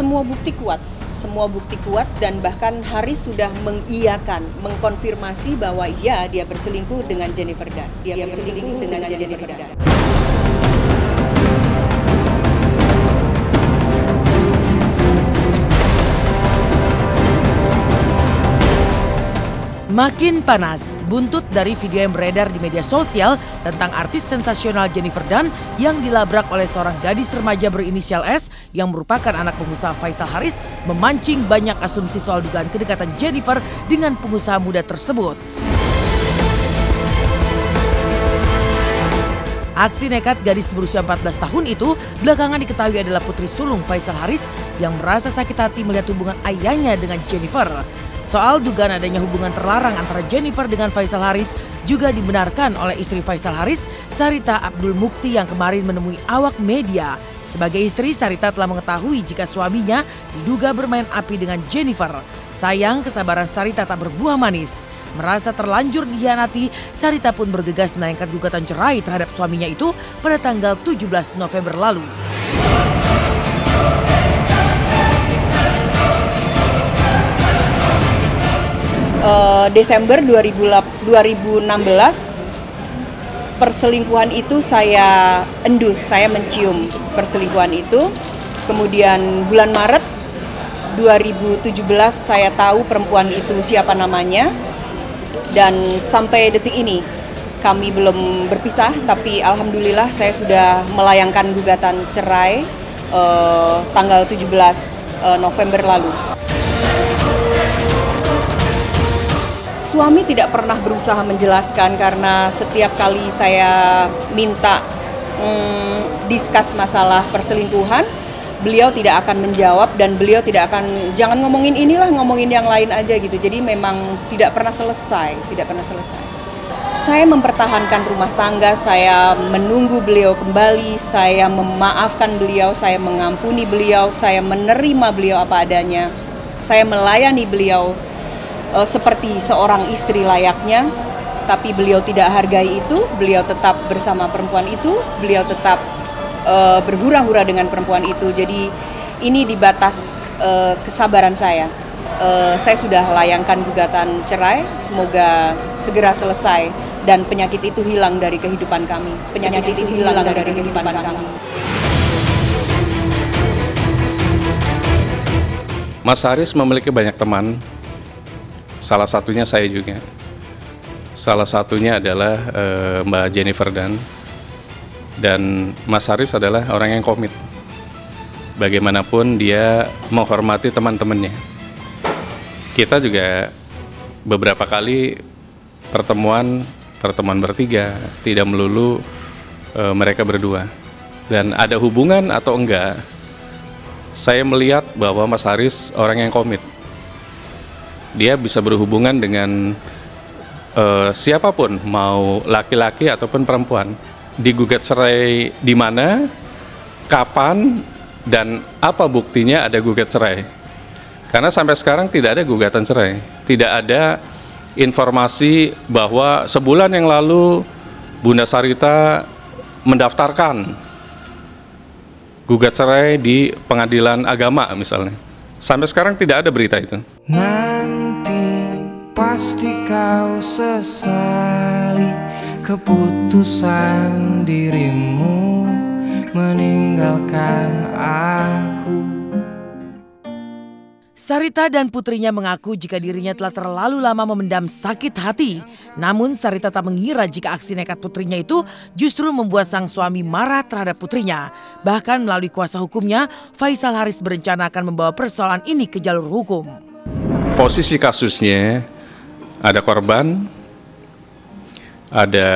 semua bukti kuat dan bahkan Haris sudah mengiyakan, mengkonfirmasi bahwa iya dia berselingkuh dengan Jennifer Dunn. Makin panas, buntut dari video yang beredar di media sosial tentang artis sensasional Jennifer Dunn yang dilabrak oleh seorang gadis remaja berinisial S yang merupakan anak pengusaha Faisal Haris memancing banyak asumsi soal dugaan kedekatan Jennifer dengan pengusaha muda tersebut. Aksi nekat gadis berusia 14 tahun itu belakangan diketahui adalah putri sulung Faisal Haris yang merasa sakit hati melihat hubungan ayahnya dengan Jennifer. Soal dugaan adanya hubungan terlarang antara Jennifer dengan Faisal Haris juga dibenarkan oleh istri Faisal Haris, Sarita Abdul Mukti, yang kemarin menemui awak media. Sebagai istri, Sarita telah mengetahui jika suaminya diduga bermain api dengan Jennifer. Sayang, kesabaran Sarita tak berbuah manis. Merasa terlanjur dikhianati, Sarita pun bergegas melayangkan gugatan cerai terhadap suaminya itu pada tanggal 17 November lalu. Desember 2016 perselingkuhan itu saya endus, saya mencium perselingkuhan itu. Kemudian bulan Maret 2017 saya tahu perempuan itu siapa namanya, dan sampai detik ini kami belum berpisah, tapi alhamdulillah saya sudah melayangkan gugatan cerai tanggal 17 November lalu. Suami tidak pernah berusaha menjelaskan karena setiap kali saya minta diskus masalah perselingkuhan, beliau tidak akan menjawab dan beliau tidak akan, jangan ngomongin inilah, ngomongin yang lain aja gitu. Jadi memang tidak pernah selesai. Saya mempertahankan rumah tangga, saya menunggu beliau kembali, saya memaafkan beliau, saya mengampuni beliau, saya menerima beliau apa adanya, saya melayani beliau seperti seorang istri layaknya, tapi beliau tidak hargai itu, beliau tetap bersama perempuan itu, beliau tetap berhura-hura dengan perempuan itu. Jadi ini di batas kesabaran saya. Saya sudah layangkan gugatan cerai, semoga segera selesai dan penyakit itu hilang dari kehidupan kami. Mas Haris memiliki banyak teman. Salah satunya saya juga. Salah satunya adalah Mbak Jennifer Dunn. Dan Mas Haris adalah orang yang komit. Bagaimanapun dia menghormati teman-temannya. Kita juga beberapa kali pertemuan bertiga, tidak melulu mereka berdua. Dan ada hubungan atau enggak, saya melihat bahwa Mas Haris orang yang komit. Dia bisa berhubungan dengan siapapun, mau laki-laki ataupun perempuan. Digugat cerai di mana, kapan, dan apa buktinya ada gugat cerai. Karena sampai sekarang tidak ada gugatan cerai. Tidak ada informasi bahwa sebulan yang lalu Bunda Sarita mendaftarkan gugat cerai di pengadilan agama misalnya. Sampai sekarang tidak ada berita itu. Nanti pasti kau sesali keputusan dirimu meninggalkan aku. Sarita dan putrinya mengaku jika dirinya telah terlalu lama memendam sakit hati. Namun Sarita tak mengira jika aksi nekat putrinya itu justru membuat sang suami marah terhadap putrinya. Bahkan melalui kuasa hukumnya, Faisal Haris berencana akan membawa persoalan ini ke jalur hukum. Posisi kasusnya ada korban, ada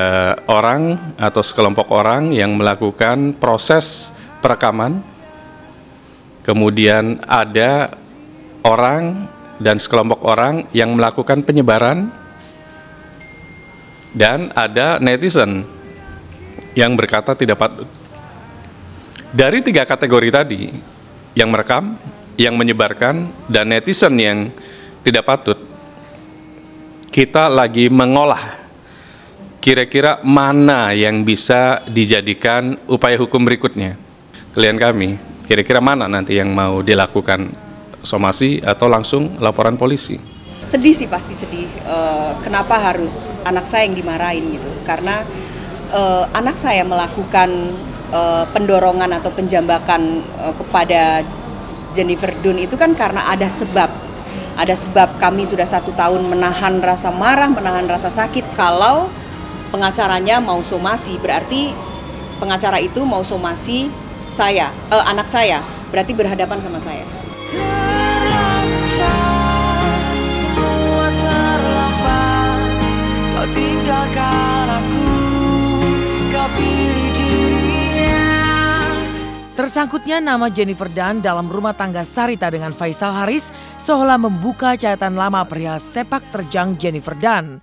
orang atau sekelompok orang yang melakukan proses perekaman, kemudian ada orang dan sekelompok orang yang melakukan penyebaran, dan ada netizen yang berkata tidak patut. Dari tiga kategori tadi, yang merekam, yang menyebarkan, dan netizen yang tidak patut, kita lagi mengolah kira-kira mana yang bisa dijadikan upaya hukum berikutnya. Klien kami Kira-kira mana nanti yang mau dilakukan, somasi atau langsung laporan polisi? Sedih sih, pasti sedih. Kenapa harus anak saya yang dimarahin gitu? Karena anak saya melakukan pendorongan atau penjambakan kepada Jennifer Dunn itu kan karena ada sebab. Ada sebab. Kami sudah 1 tahun menahan rasa marah, menahan rasa sakit. Kalau pengacaranya mau somasi, berarti pengacara itu mau somasi saya, anak saya, berarti berhadapan sama saya. Tersangkutnya nama Jennifer Dunn dalam rumah tangga Sarita dengan Faisal Haris seolah membuka catatan lama perihal sepak terjang Jennifer Dunn.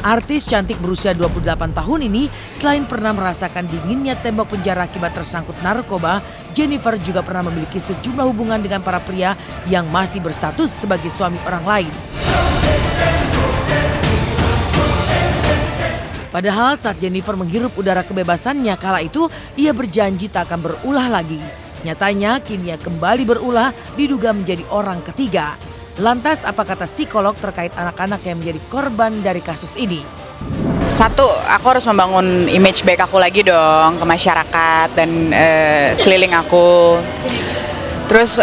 Artis cantik berusia 28 tahun ini selain pernah merasakan dinginnya tembok penjara akibat tersangkut narkoba, Jennifer juga pernah memiliki sejumlah hubungan dengan para pria yang masih berstatus sebagai suami orang lain. Padahal saat Jennifer menghirup udara kebebasannya kala itu, ia berjanji tak akan berulah lagi. Nyatanya kini ia kembali berulah, diduga menjadi orang ketiga. Lantas apa kata psikolog terkait anak-anak yang menjadi korban dari kasus ini? 1, aku harus membangun image baik aku lagi dong ke masyarakat dan sekeliling aku. Terus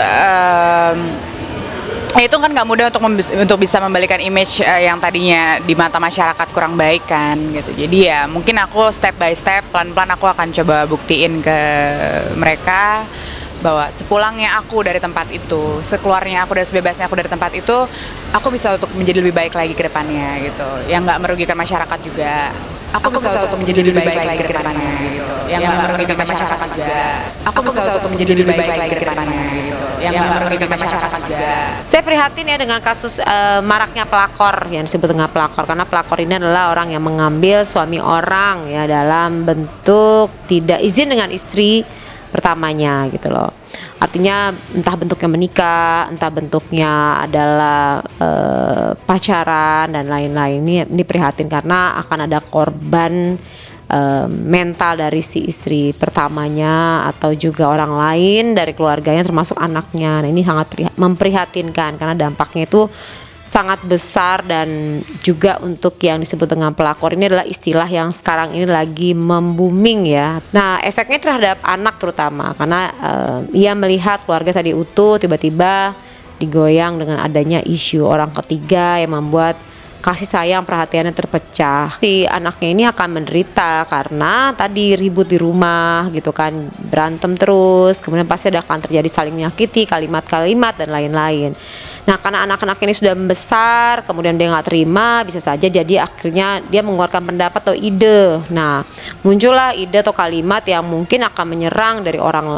itu kan gak mudah untuk bisa membalikan image yang tadinya di mata masyarakat kurang baik kan gitu. Jadi ya mungkin aku step by step, pelan-pelan aku akan coba buktiin ke mereka bahwa sepulangnya aku dari tempat itu, sekeluarnya aku dari sebebasnya aku dari tempat itu, aku bisa untuk menjadi lebih baik lagi ke depannya gitu, yang nggak merugikan masyarakat juga. Aku bisa untuk menjadi lebih baik lagi ke depannya gitu, yang nggak merugikan masyarakat juga. Aku bisa untuk menjadi lebih baik lagi ke depannya gitu, yang nggak merugikan masyarakat juga. Saya prihatin ya dengan kasus maraknya pelakor yang disebut dengan pelakor, karena pelakor ini adalah orang yang mengambil suami orang ya dalam bentuk tidak izin dengan istri pertamanya gitu loh. Artinya entah bentuknya menikah, entah bentuknya adalah pacaran dan lain-lain. Ini prihatin karena akan ada korban mental dari si istri pertamanya atau juga orang lain dari keluarganya termasuk anaknya. Nah, ini sangat memprihatinkan karena dampaknya itu sangat besar dan juga untuk yang disebut dengan pelakor ini adalah istilah yang sekarang ini lagi membooming ya. Nah, efeknya terhadap anak terutama karena ia melihat keluarga tadi utuh tiba-tiba digoyang dengan adanya isu orang ketiga yang membuat kasih sayang perhatiannya terpecah. Si anaknya ini akan menderita karena tadi ribut di rumah gitu kan, berantem terus, kemudian pasti akan terjadi saling menyakiti, kalimat-kalimat dan lain-lain. Nah, karena anak-anak ini sudah membesar, kemudian dia nggak terima, bisa saja jadi akhirnya dia mengeluarkan pendapat atau ide. Nah, muncullah ide atau kalimat yang mungkin akan menyerang dari orang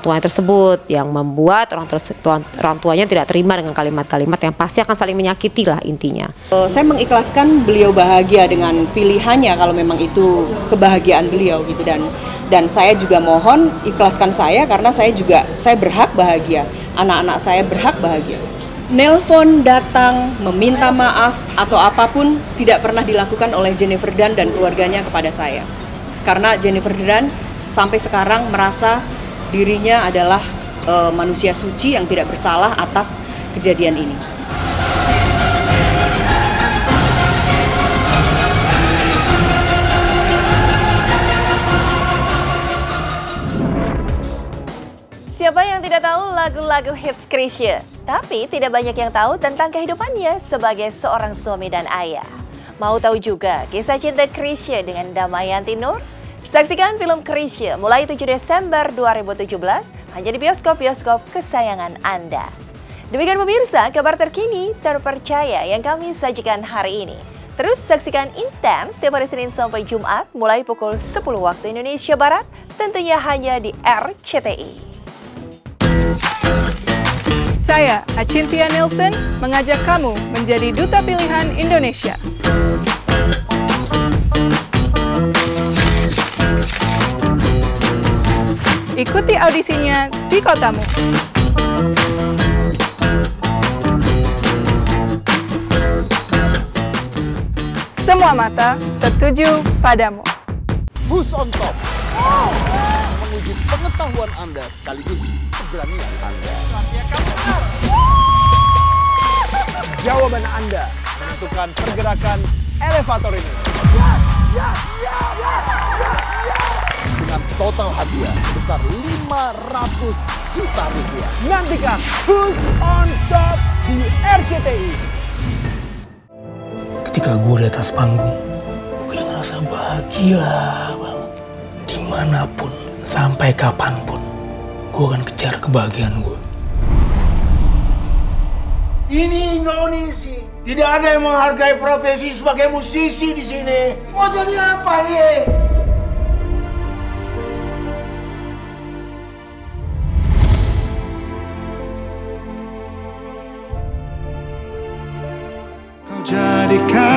tuanya tersebut, yang membuat orang tuanya tidak terima dengan kalimat-kalimat yang pasti akan saling menyakiti lah intinya. Saya mengikhlaskan beliau bahagia dengan pilihannya kalau memang itu kebahagiaan beliau gitu, dan saya juga mohon ikhlaskan saya karena saya berhak bahagia, anak-anak saya berhak bahagia. Nelpon, datang, meminta maaf atau apapun tidak pernah dilakukan oleh Jennifer Dunn dan keluarganya kepada saya. Karena Jennifer Dunn sampai sekarang merasa dirinya adalah manusia suci yang tidak bersalah atas kejadian ini. Siapa yang tidak tahu lagu-lagu hits Chrisye? Tapi tidak banyak yang tahu tentang kehidupannya sebagai seorang suami dan ayah. Mau tahu juga kisah cinta Chrisye dengan Damayanti Nur? Saksikan film Chrisye mulai 7 Desember 2017 hanya di bioskop-bioskop kesayangan Anda. Demikian pemirsa, kabar terkini terpercaya yang kami sajikan hari ini. Terus saksikan Intens setiap hari Senin sampai Jumat mulai pukul 10 waktu Indonesia Barat, tentunya hanya di RCTI. Saya, Acintia Nielsen, mengajak kamu menjadi Duta Pilihan Indonesia. Ikuti audisinya di kotamu. Semua mata tertuju padamu. Bus on Top. Menguji pengetahuan Anda sekaligus keberanian Anda. Jawaban Anda menentukan pergerakan elevator ini. Dengan total hadiah sebesar 500 juta rupiah. Nantikan Bus on Top di RCTI. Ketika gue di atas panggung, gue ngerasa bahagia banget. Dimanapun, sampai kapanpun, gue akan kejar kebahagiaan gue. Ini Indonesia. Tidak ada yang menghargai profesi sebagai musisi di sini. Mau jadi apa ye? Kau jadikan